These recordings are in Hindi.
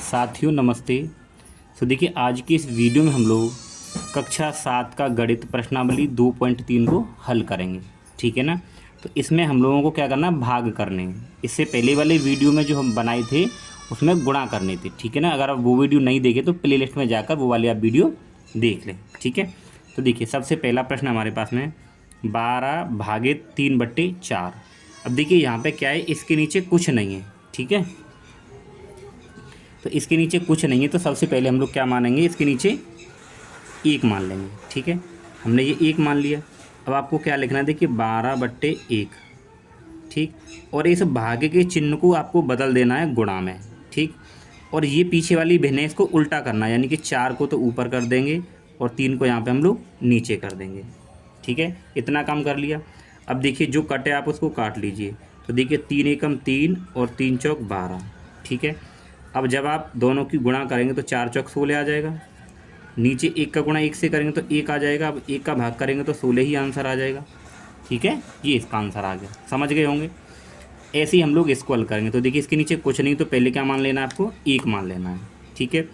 साथियों नमस्ते। देखिए आज की इस वीडियो में हम लोग कक्षा 7 का गणित प्रश्नावली 2.3 को हल करेंगे। ठीक है ना। तो इसमें हम लोगों को क्या करना है, भाग करने हैं। इससे पहले वाले वीडियो में जो हम बनाए थे उसमें गुणा करने थे। ठीक है ना। अगर आप वो वीडियो नहीं देखे तो प्ले लिस्ट में जाकर वो वाली आप वीडियो देख लें। ठीक है। तो देखिए सबसे पहला प्रश्न हमारे पास में 12 भागे 3/4। अब देखिए यहाँ पे क्या है, इसके नीचे कुछ नहीं है। ठीक है। तो इसके नीचे कुछ नहीं है तो सबसे पहले हम लोग क्या मानेंगे, इसके नीचे 1 मान लेंगे। ठीक है। हमने ये 1 मान लिया। अब आपको क्या लिखना है, देखिए 12/1। ठीक। और इस भागे के चिन्ह को आपको बदल देना है गुणा में। ठीक। और ये पीछे वाली भिन्न है, इसको उल्टा करना है, यानी कि 4 को तो ऊपर कर देंगे और 3 को यहाँ पे हम लोग नीचे कर देंगे। ठीक है। इतना काम कर लिया। अब देखिए जो कटे आप उसको काट लीजिए। तो देखिए 3 एकम 3 और 3 चौक 12। ठीक है। अब जब आप दोनों की गुणा करेंगे तो 4 चौक 16 आ जाएगा। नीचे 1 का गुणा 1 से करेंगे तो 1 आ जाएगा। अब 1 का भाग करेंगे तो 16 ही आंसर आ जाएगा। ठीक है। ये इसका आंसर आ गया, समझ गए होंगे। ऐसे ही हम लोग इसको हल करेंगे। तो देखिए इसके नीचे कुछ नहीं तो पहले क्या मान लेना है, आपको 1 मान लेना है। ठीक है।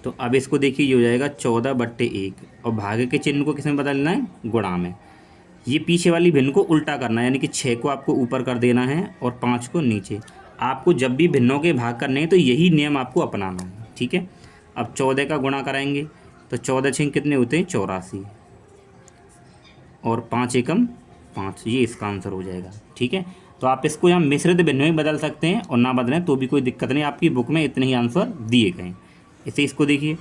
तो अब इसको देखिए ये हो जाएगा 14/1 और भागे के चिन्ह को किसमें बदलना है, गुणा में। ये पीछे वाली भिन्न को उल्टा करना है, यानी कि 6 को आपको ऊपर कर देना है और 5 को नीचे। आपको जब भी भिन्नों के भाग करने हैं तो यही नियम आपको अपनाना है। ठीक है। अब 14 का गुणा कराएंगे तो 14 छः कितने होते हैं, 84 और 5 एकम 5। ये इसका आंसर हो जाएगा। ठीक है। तो आप इसको यहाँ मिश्रित भिन्नों में बदल सकते हैं और ना बदलें तो भी कोई दिक्कत नहीं, आपकी बुक में इतने ही आंसर दिए गए हैं। इसे इसको देखिए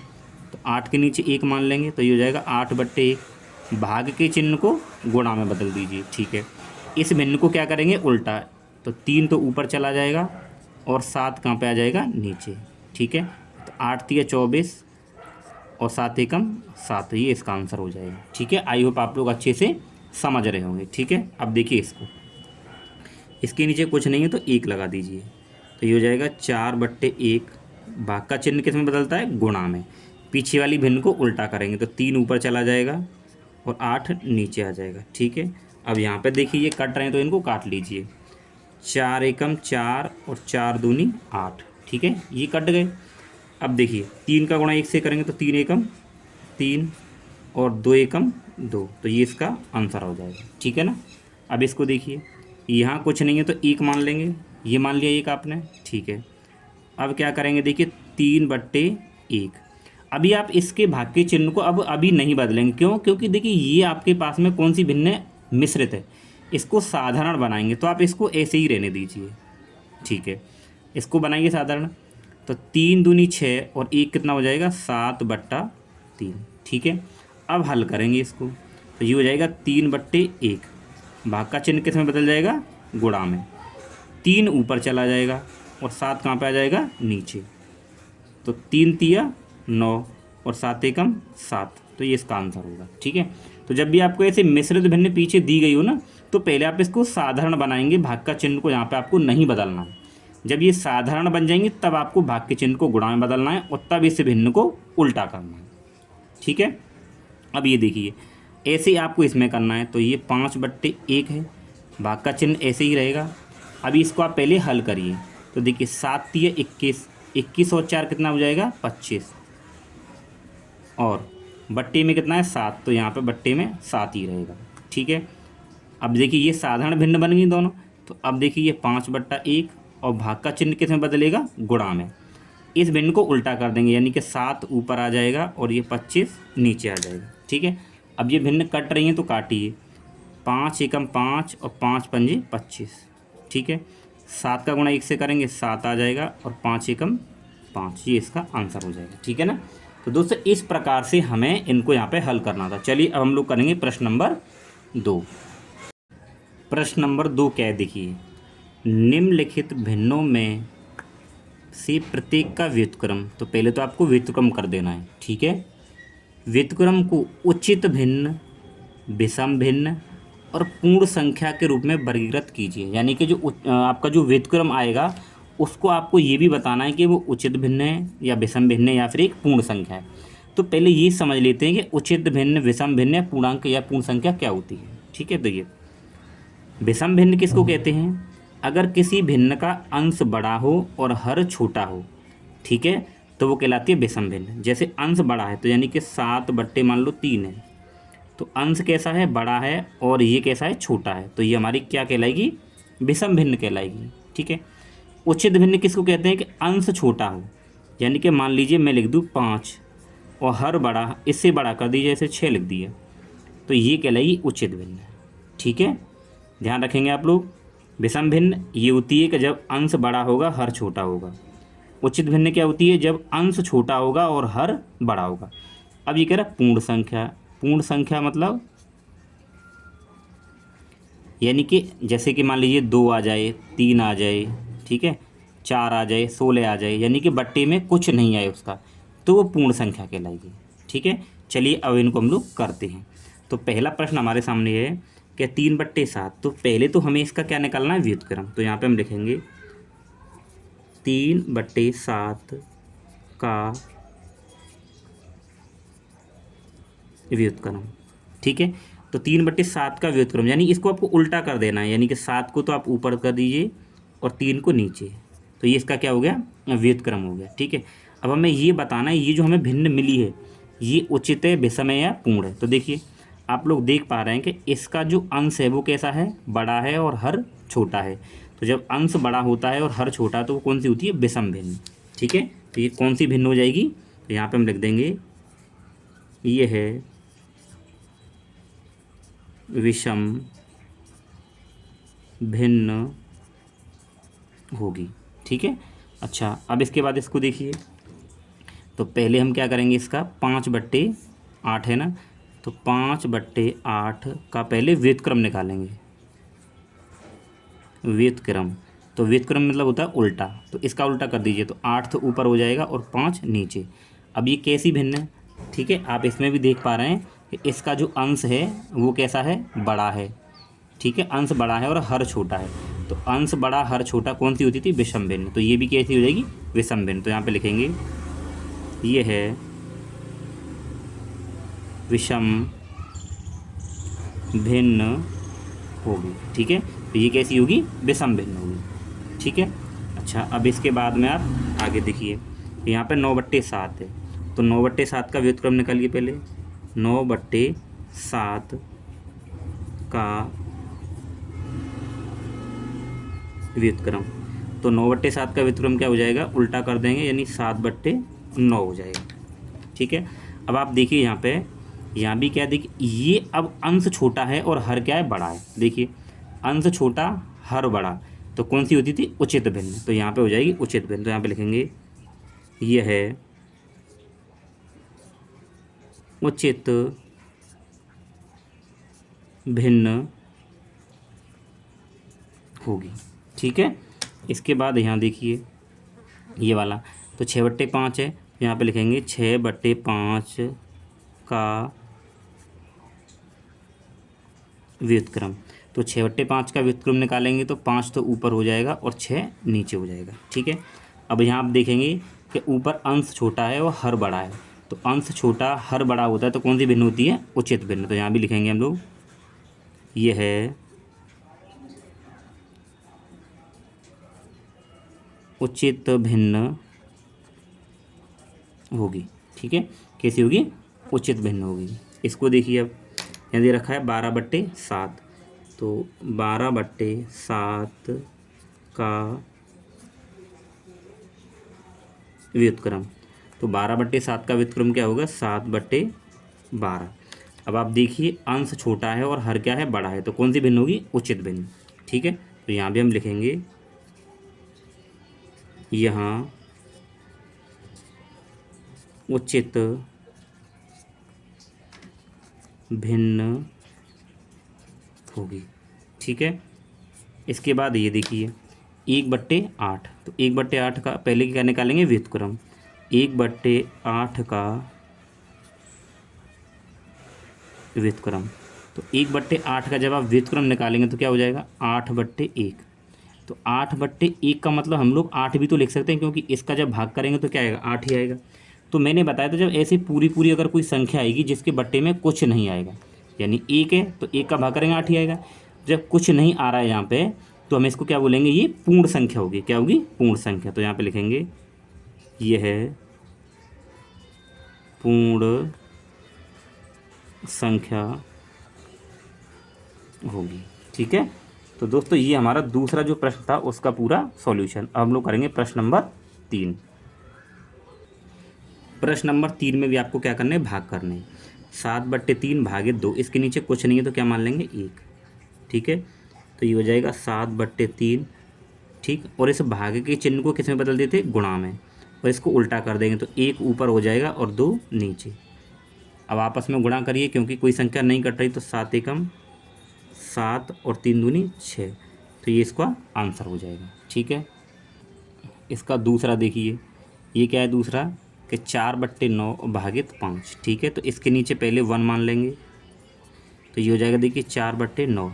तो 8 के नीचे 1 मान लेंगे तो ये हो जाएगा 8/1। भाग के चिन्ह को गुणा में बदल दीजिए। ठीक है। इस भिन्न को क्या करेंगे, उल्टा। तो 3 तो ऊपर चला जाएगा और 7 कहाँ पे आ जाएगा, नीचे। ठीक है। तो 8 3 24 और 7 एकम 7। ये इसका आंसर हो जाएगा। ठीक है। आई होप आप लोग अच्छे से समझ रहे होंगे। ठीक है। अब देखिए इसको, इसके नीचे कुछ नहीं है तो 1 लगा दीजिए। तो ये हो जाएगा 4/1। भाग का चिन्ह किस में बदलता है, गुणा में। पीछे वाली भिन्न को उल्टा करेंगे तो 3 ऊपर चला जाएगा और 8 नीचे आ जाएगा। ठीक है। अब यहाँ पे देखिए ये कट रहे हैं तो इनको काट लीजिए। 4 एकम 4 और 4 दूनी 8। ठीक है। ये कट गए। अब देखिए 3 का गुणा 1 से करेंगे तो 3 एकम 3 और 2 एकम 2। तो ये इसका आंसर हो जाएगा। ठीक है ना। अब इसको देखिए यहाँ कुछ नहीं है तो 1 मान लेंगे। ये मान लिया 1 आपने। ठीक है। अब क्या करेंगे, देखिए 3/1। अभी आप इसके भाग के चिन्ह को अब अभी नहीं बदलेंगे। क्यों? क्योंकि देखिए ये आपके पास में कौन सी भिन्न है, मिश्रित है। इसको साधारण बनाएंगे तो आप इसको ऐसे ही रहने दीजिए। ठीक है। इसको बनाइए साधारण। तो 3 दूनी 6 और 1 कितना हो जाएगा, 7/3। ठीक है। अब हल करेंगे इसको तो ये हो जाएगा 3/1। भाग का चिन्ह किस में बदल जाएगा, गुणा में। 3 ऊपर चला जाएगा और 7 कहाँ पे आ जाएगा, नीचे। तो 3 तिया 9 और 7 एकम 7। तो ये इसका आंसर होगा। ठीक है। तो जब भी आपको ऐसे मिश्रित भिन्न पीछे दी गई हो ना तो पहले आप इसको साधारण बनाएंगे। भाग का चिन्ह को यहाँ पे आपको नहीं बदलना है। जब ये साधारण बन जाएंगे तब आपको भाग के चिन्ह को गुणा में बदलना है और तब इस भिन्न को उल्टा करना है। ठीक है। अब ये देखिए ऐसे ही आपको इसमें करना है। तो ये 5/1 है, भाग का चिन्ह ऐसे ही रहेगा। अभी इसको आप पहले हल करिए। तो देखिए 7 तिया 21, 21 और 4 कितना हो जाएगा, 25। और बट्टे में कितना है, 7। तो यहाँ पे बट्टे में 7 ही रहेगा। ठीक है। अब देखिए ये साधारण भिन्न बन गई दोनों। तो अब देखिए ये 5/1 और भाग का चिन्ह किस में बदलेगा, गुणा में। इस भिन्न को उल्टा कर देंगे, यानी कि 7 ऊपर आ जाएगा और ये 25 नीचे आ जाएगा। ठीक है। अब ये भिन्न कट रही हैं तो काटिए। 5 एकम 5 और 5 पंजे 25। ठीक है। 7 का गुणा 1 से करेंगे 7 आ जाएगा और 5 एकम 5। ये इसका आंसर हो जाएगा। ठीक है ना। तो दोस्तों इस प्रकार से हमें इनको यहाँ पे हल करना था। चलिए अब हम लोग करेंगे प्रश्न नंबर 2। प्रश्न नंबर 2 क्या है, देखिए निम्नलिखित भिन्नों में से प्रत्येक का व्युत्क्रम। तो पहले तो आपको व्युत्क्रम कर देना है। ठीक है। व्युत्क्रम को उचित भिन्न, विषम भिन्न और पूर्ण संख्या के रूप में वर्गीकृत कीजिए। यानी कि जो आपका जो व्युत्क्रम आएगा उसको आपको ये भी बताना है कि वो उचित भिन्न है या विषम भिन्न है या फिर एक पूर्ण संख्या है। तो पहले ये समझ लेते हैं कि उचित भिन्न, विषम भिन्न या पूर्णांक या पूर्ण संख्या क्या होती है। ठीक है। तो ये विषम भिन्न किसको कहते हैं, अगर किसी भिन्न का अंश बड़ा हो और हर छोटा हो, ठीक है, तो वो कहलाती है विषम भिन्न। जैसे अंश बड़ा है तो यानी कि 7/, मान लो 3 है, तो अंश कैसा है, बड़ा है, और ये कैसा है, छोटा है, तो ये हमारी क्या कहलाएगी, विषम भिन्न कहलाएगी। ठीक है। उचित भिन्न किसको कहते हैं कि अंश छोटा हो, यानी कि मान लीजिए मैं लिख दूँ 5 और हर बड़ा, इससे बड़ा कर दीजिए, जैसे 6 लिख दिया, तो ये कहलाएगी उचित भिन्न। ठीक है, ध्यान रखेंगे आप लोग। विषम भिन्न ये होती है कि जब अंश बड़ा होगा, हर छोटा होगा। उचित भिन्न क्या होती है, जब अंश छोटा होगा और हर बड़ा होगा। अब ये कह रहा पूर्ण संख्या। पूर्ण संख्या मतलब यानी कि जैसे कि मान लीजिए 2 आ जाए, 3 आ जाए, ठीक है, 4 आ जाए, 16 आ जाए, यानी कि बट्टे में कुछ नहीं आए उसका, तो वो पूर्ण संख्या कहलाएगी। ठीक है, चलिए अब इनको हम लोग करते हैं। तो पहला प्रश्न हमारे सामने है कि 3/7। तो पहले तो हमें इसका क्या निकालना है, व्युत्क्रम। तो यहाँ पे हम लिखेंगे 3/7 का व्युत्क्रम। ठीक है, तो 3/7 का व्युत्क्रम यानी इसको आपको उल्टा कर देना है, यानी कि 7 को तो आप ऊपर कर दीजिए और 3 को नीचे, तो ये इसका क्या हो गया, व्युत्क्रम हो गया। ठीक है, अब हमें ये बताना है ये जो हमें भिन्न मिली है ये उचित है, विषम है या पूर्ण है। तो देखिए आप लोग देख पा रहे हैं कि इसका जो अंश है वो कैसा है, बड़ा है और हर छोटा है। तो जब अंश बड़ा होता है और हर छोटा है तो वो कौन सी होती है, विषम भिन्न। ठीक है, तो ये कौन सी भिन्न हो जाएगी, तो यहाँ पे हम लिख देंगे ये है विषम भिन्न होगी। ठीक है, अच्छा अब इसके बाद इसको देखिए। तो पहले हम क्या करेंगे, इसका 5/8 है ना, तो 5/8 का पहले व्युत्क्रम निकालेंगे। व्युत्क्रम, तो व्युत्क्रम मतलब होता है उल्टा, तो इसका उल्टा कर दीजिए, तो 8 तो ऊपर हो जाएगा और 5 नीचे। अब ये कैसी भिन्न है, ठीक है, आप इसमें भी देख पा रहे हैं कि इसका जो अंश है वो कैसा है, बड़ा है। ठीक है, अंश बड़ा है और हर छोटा है, तो अंश बड़ा हर छोटा कौन सी होती थी, विषम भिन्न। तो ये भी कैसी हो जाएगी, विषम भिन्न। तो यहाँ पे लिखेंगे ये है विषम भिन्न होगी। ठीक है, तो ये कैसी होगी, विषम भिन्न होगी। ठीक है, अच्छा अब इसके बाद में आप आगे देखिए, यहाँ पे 9/7 है, तो 9/7 का व्युत्क्रम निकालिए पहले। 9/7 का व्युत्क्रम, तो 9/7 का व्युत्क्रम क्या हो जाएगा, उल्टा कर देंगे, यानी 7/9 हो जाएगा। ठीक है, अब आप देखिए यहाँ पे, यहाँ भी क्या, देखिए ये अब अंश छोटा है और हर क्या है, बड़ा है। देखिए अंश छोटा हर बड़ा, तो कौन सी होती थी, उचित भिन्न। तो यहाँ पे हो जाएगी उचित भिन्न। तो यहाँ पे लिखेंगे ये है उचित भिन्न होगी। ठीक है, इसके बाद यहाँ देखिए ये वाला, तो 6/5 है, यहाँ पे लिखेंगे 6/5 का व्युत्क्रम। तो 6/5 का व्युत्क्रम निकालेंगे तो 5 तो ऊपर हो जाएगा और 6 नीचे हो जाएगा। ठीक है, अब यहाँ आप देखेंगे कि ऊपर अंश छोटा है और हर बड़ा है, तो अंश छोटा हर बड़ा होता है, तो कौन सी भिन्न होती है, उचित भिन्न। तो यहाँ भी लिखेंगे हम लोग ये है उचित भिन्न होगी। ठीक है, कैसी होगी, उचित भिन्न होगी। इसको देखिए, अब यहाँ दे रखा है 12/7, तो 12/7 का व्युत्क्रम, तो 12/7 का व्युत्क्रम क्या होगा, 7/12। अब आप देखिए अंश छोटा है और हर क्या है, बड़ा है, तो कौन सी भिन्न होगी, उचित भिन्न। ठीक है, तो यहाँ भी हम लिखेंगे यहाँ उचित भिन्न होगी। ठीक है, इसके बाद ये देखिए 1/8, तो 1/8 का पहले क्या निकालेंगे, व्युत्क्रम। 1/8 का व्युत्क्रम, तो 1/8 का जब आप व्युत्क्रम निकालेंगे तो क्या हो जाएगा, 8/1। तो 8/1 का मतलब हम लोग 8 भी तो लिख सकते हैं, क्योंकि इसका जब भाग करेंगे तो क्या आएगा, 8 ही आएगा। तो मैंने बताया था जब ऐसी पूरी पूरी अगर कोई संख्या आएगी जिसके बट्टे में कुछ नहीं आएगा, यानी 1 है तो 1 का भाग करेंगे 8 ही आएगा। जब कुछ नहीं आ रहा है यहाँ पे, तो हम इसको क्या बोलेंगे, ये पूर्ण संख्या होगी। क्या होगी, पूर्ण संख्या। तो यहाँ पे लिखेंगे ये है पूर्ण संख्या होगी। ठीक है, तो दोस्तों ये हमारा दूसरा जो प्रश्न था उसका पूरा सॉल्यूशन। अब हम लोग करेंगे प्रश्न नंबर 3। प्रश्न नंबर 3 में भी आपको क्या करना है, भाग करने। 7/3 भागे 2, इसके नीचे कुछ नहीं है तो क्या मान लेंगे, 1। ठीक है, तो ये हो जाएगा 7/3। ठीक, और इस भागे के चिन्ह को किस में बदल देते, गुणा में, और इसको उल्टा कर देंगे तो 1 ऊपर हो जाएगा और 2 नीचे। अब आपस में गुणा करिए, क्योंकि कोई संख्या नहीं कट रही, तो 7 एकम 7 और 3 दूनी 6, तो ये इसका आंसर हो जाएगा। ठीक है, इसका दूसरा देखिए, ये क्या है दूसरा, कि 4/9 भागित 5। ठीक है, तो इसके नीचे पहले 1 मान लेंगे, तो ये हो जाएगा देखिए 4/9,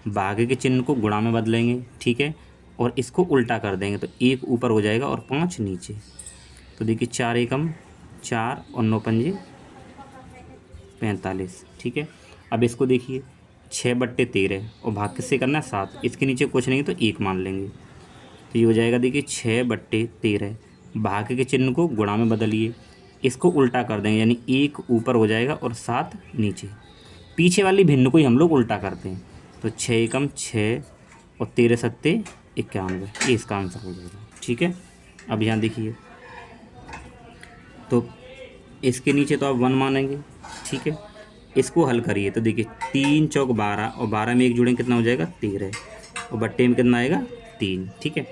भागे के चिन्ह को गुणा में बदलेंगे। ठीक है, और इसको उल्टा कर देंगे तो 1 ऊपर हो जाएगा और 5 नीचे। तो देखिए 4 एकम 4 और 9 पंजे 45। ठीक है, अब इसको देखिए 6/13 और भाग किससे करना है, 7। इसके नीचे कुछ नहीं तो 1 मान लेंगे, तो ये हो जाएगा देखिए 6/13, भाग के चिन्ह को गुणा में बदलिए, इसको उल्टा कर देंगे, यानी 1 ऊपर हो जाएगा और 7 नीचे। पीछे वाली भिन्न को ही हम लोग उल्टा करते हैं, तो 6 एकम 6 और 13 सत्ते 91, ये इसका आंसर हो जाएगा। ठीक है, अब यहाँ देखिए, तो इसके नीचे तो आप 1 मानेंगे। ठीक है, इसको हल करिए तो देखिए 3 चौक 12 और 12 में 1 जोड़ेंगे कितना हो जाएगा, 13, और बट्टे में कितना आएगा, 3। ठीक है,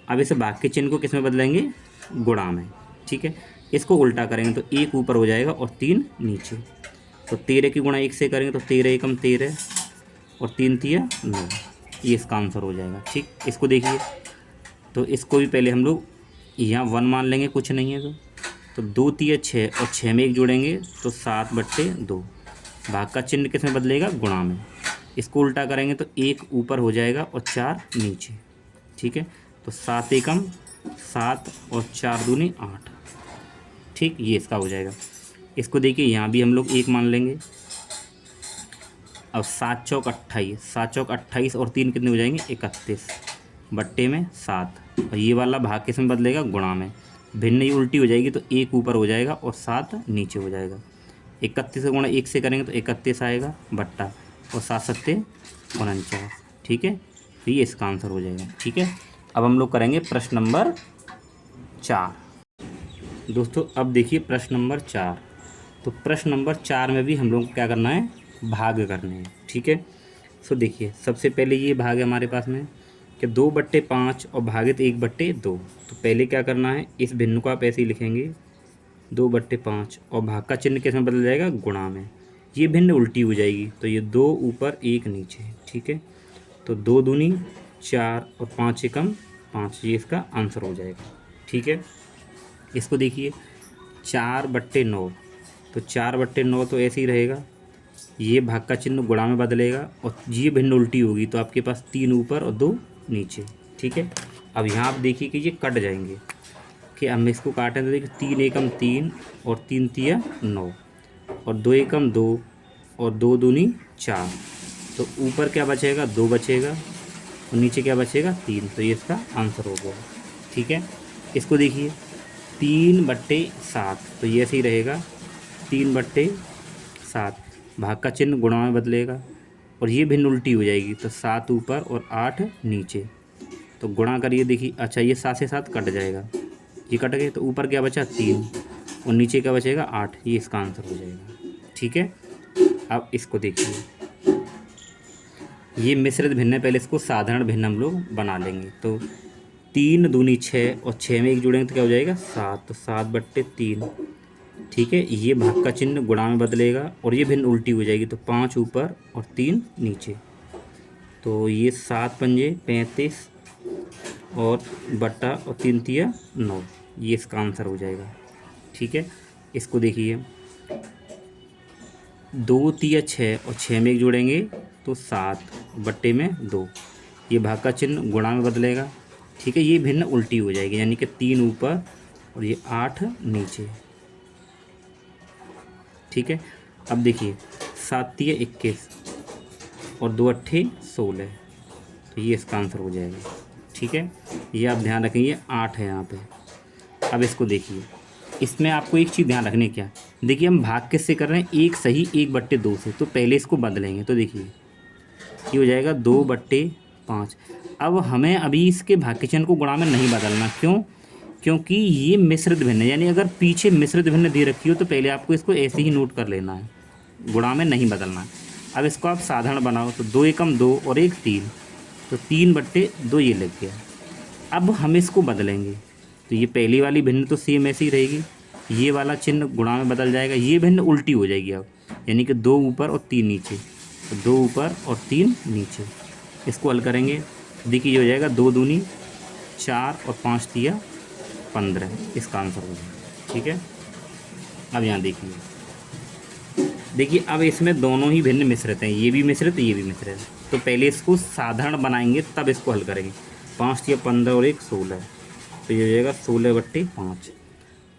अब इसे भाग के चिन्ह को किस में बदलेंगे, गुणा में। ठीक है, इसको उल्टा करेंगे तो 1 ऊपर हो जाएगा और 3 नीचे। तो 13 की गुणा 1 से करेंगे तो 13 एकम 13 और 3 तिया 9, ये इसका आंसर हो जाएगा। ठीक, इसको देखिए, तो इसको भी पहले हम लोग यहाँ 1 मान लेंगे, कुछ नहीं है तो 2 तिया 6 और 6 में 1 जोड़ेंगे तो 7/2, भाग का चिन्ह किस में बदलेगा, गुणा में। इसको उल्टा करेंगे तो 1 ऊपर हो जाएगा और 4 नीचे। ठीक है, तो 7 एकम 7 और 4 दूनी 8। ठीक, ये इसका हो जाएगा। इसको देखिए यहाँ भी हम लोग 1 मान लेंगे। अब 7 चौक 28, 7 चौक 28 और 3 कितने हो जाएंगे, 31, बट्टे में 7, और ये वाला भाग किस में बदलेगा, गुणा में। भिन्न ही उल्टी हो जाएगी तो 1 ऊपर हो जाएगा और 7 नीचे हो जाएगा। 31 का गुणा 1 से करेंगे तो 31 आएगा, बट्टा, और 7 सत्ते 49। ठीक है, तो ये इसका आंसर हो जाएगा। ठीक है, अब हम लोग करेंगे प्रश्न नंबर 4। दोस्तों अब देखिए प्रश्न नंबर 4। तो प्रश्न नंबर 4 में भी हम लोग को क्या करना है, भाग करने हैं। ठीक है, सो देखिए सबसे पहले ये भाग है हमारे पास में कि 2/5 और भागित 1/2। तो पहले क्या करना है, इस भिन्न को आप ऐसे ही लिखेंगे 2/5 और भाग का चिन्ह किस में बदल जाएगा, गुणा में। ये भिन्न उल्टी हो जाएगी तो ये 2 ऊपर 1 नीचे। ठीक है, तो 2 दूनी 4 और 5 एकम 5, ये इसका आंसर हो जाएगा। ठीक है, इसको देखिए 4/9, तो 4/9 तो ऐसे ही रहेगा, ये भाग का चिन्ह गुणा में बदलेगा और ये भिन्न उल्टी होगी तो आपके पास 3 ऊपर और 2 नीचे। ठीक है, अब यहाँ आप देखिए कि ये कट जाएंगे, कि हम इसको काटें तो देखिए 3 एकम 3 और 3 तिया 9 और 2 एकम 2 और 2 दूनी 4, तो ऊपर क्या बचेगा, 2 बचेगा और नीचे क्या बचेगा, 3, तो ये इसका आंसर हो गया। ठीक है, इसको देखिए 3/7, तो ये ऐसे ही रहेगा 3/7, भाग का चिन्ह गुणा में बदलेगा और ये भिन्न उल्टी हो जाएगी तो 7 ऊपर और 8 नीचे। तो गुणा करिए, देखिए अच्छा ये 7 से 7 कट जाएगा, ये कट गए तो ऊपर क्या बचा, 3 और नीचे क्या बचेगा, 8, ये इसका आंसर हो जाएगा। ठीक है, अब इसको देखिए, ये मिश्रित भिन्न है, पहले इसको साधारण भिन्न हम लोग बना लेंगे। तो 3 दूनी 6 और 6 में 1 जोड़ेंगे तो क्या हो जाएगा, 7, तो 7/3। ठीक है, ये भाग का चिन्ह गुणा में बदलेगा और ये भिन्न उल्टी हो जाएगी तो 5 ऊपर और 3 नीचे, तो ये 7 पंजे 35 और बट्टा और 3 तिया 9, ये इसका आंसर हो जाएगा। ठीक है, इसको देखिए 2 तिया 6 और 6 में 1 जोड़ेंगे तो 7, बट्टे में 2, ये भाग का चिन्ह गुणा में बदलेगा। ठीक है, ये भिन्न उल्टी हो जाएगी, यानी कि 3 ऊपर और ये 8 नीचे। ठीक है, अब देखिए 7 तिया 21 और 2 अट्ठे 16, तो ये इसका आंसर हो जाएगा। ठीक है, ये आप ध्यान रखेंगे 8 है यहाँ पे। अब इसको देखिए, इसमें आपको एक चीज़ ध्यान रखनी है क्या, देखिए हम भाग किससे कर रहे हैं, 1 सही 1/2 से। तो पहले इसको बदलेंगे, तो देखिए ये हो जाएगा 2/5। अब हमें अभी इसके भाग के चिन्ह को गुणा में नहीं बदलना, क्यों, क्योंकि ये मिश्रित भिन्न है, यानी अगर पीछे मिश्रित भिन्न दे रखी हो तो पहले आपको इसको ऐसे ही नोट कर लेना है, गुणा में नहीं बदलना है। अब इसको आप साधारण बनाओ, तो 2 एकम 2 और 1 3, तो 3/2 ये लग गया। अब हम इसको बदलेंगे, तो ये पहली वाली भिन्न तो सेम ऐसी ही रहेगी, ये वाला चिन्ह गुणा में बदल जाएगा, ये भिन्न उल्टी हो जाएगी अब, यानी कि 2 ऊपर और 3 नीचे, तो 2 ऊपर और 3 नीचे। इसको हल करेंगे, देखिए ये हो जाएगा 2 दूनी 4 और 5 तिया 15, इसका आंसर हो जाएगा। ठीक है, अब यहाँ देखिए अब इसमें दोनों ही भिन्न मिश्रित हैं, ये भी मिश्रित ये भी मिश्रित है। तो पहले इसको साधारण बनाएंगे तब इसको हल करेंगे। 5 तिया 15 और 1 16, तो ये हो जाएगा 16/5।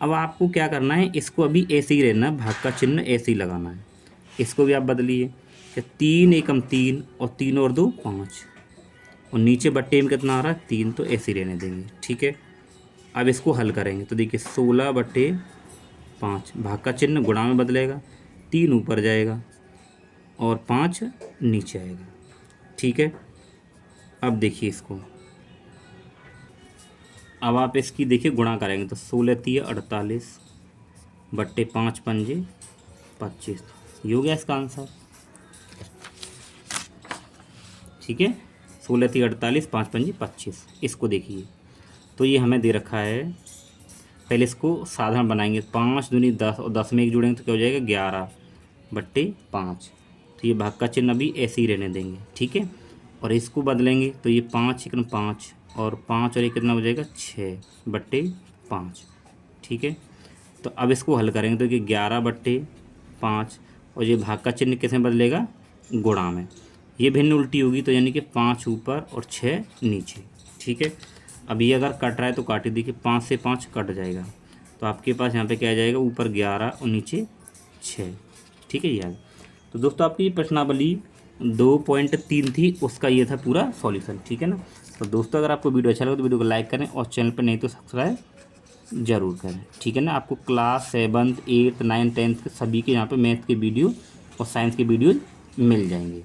अब आपको क्या करना है, इसको अभी ऐसे ही रहना है, भाग का चिन्ह ऐसे ही लगाना है। इसको भी आप बदलिए, 3 एकम 3 और 3 और 2 5, और नीचे बट्टे में कितना आ रहा है 3, तो ऐसे ही रहने देंगे। ठीक है, अब इसको हल करेंगे, तो देखिए 16/5, भाग का चिन्ह गुणा में बदलेगा, 3 ऊपर जाएगा और 5 नीचे आएगा। ठीक है, अब देखिए इसको, अब आप इसकी देखिए गुणा करेंगे, तो 16 तिया 48 बट्टे 5 पंजे 25, ये हो गया इसका आंसर। ठीक है, 16 तिया 48 5 पंजे 25। इसको देखिए, तो ये हमें दे रखा है, पहले इसको साधारण बनाएंगे, 5 दूनी 10 और 10 में 1 जोड़ेंगे तो क्या हो जाएगा 11/5। तो ये भाग का चिन्ह अभी ऐसे ही रहने देंगे। ठीक है, और इसको बदलेंगे, तो ये 5 एकम 5 और 5 और 1 कितना हो जाएगा 6/5। ठीक है, तो अब इसको हल करेंगे, तो ये 11/5 और ये भाग का चिन्ह किस में बदलेगा, गुणा में। ये भिन्न उल्टी होगी, तो यानी कि 5 ऊपर और 6 नीचे। ठीक है, अब ये अगर कट रहा है तो काट दीजिए, 5 से 5 कट जाएगा, तो आपके पास यहाँ पे क्या आ जाएगा, ऊपर 11 और नीचे 6। ठीक है यार, तो दोस्तों आपकी प्रश्नावली 2.3 थी, उसका ये था पूरा सॉल्यूशन। ठीक है ना, तो दोस्तों अगर आपको वीडियो अच्छा लगे तो वीडियो को लाइक करें और चैनल पर नहीं तो सब्सक्राइब जरूर करें। ठीक है ना, आपको class 7th 8th 9th 10th के सभी के यहाँ पे मैथ के वीडियो और साइंस के वीडियो मिल जाएंगे।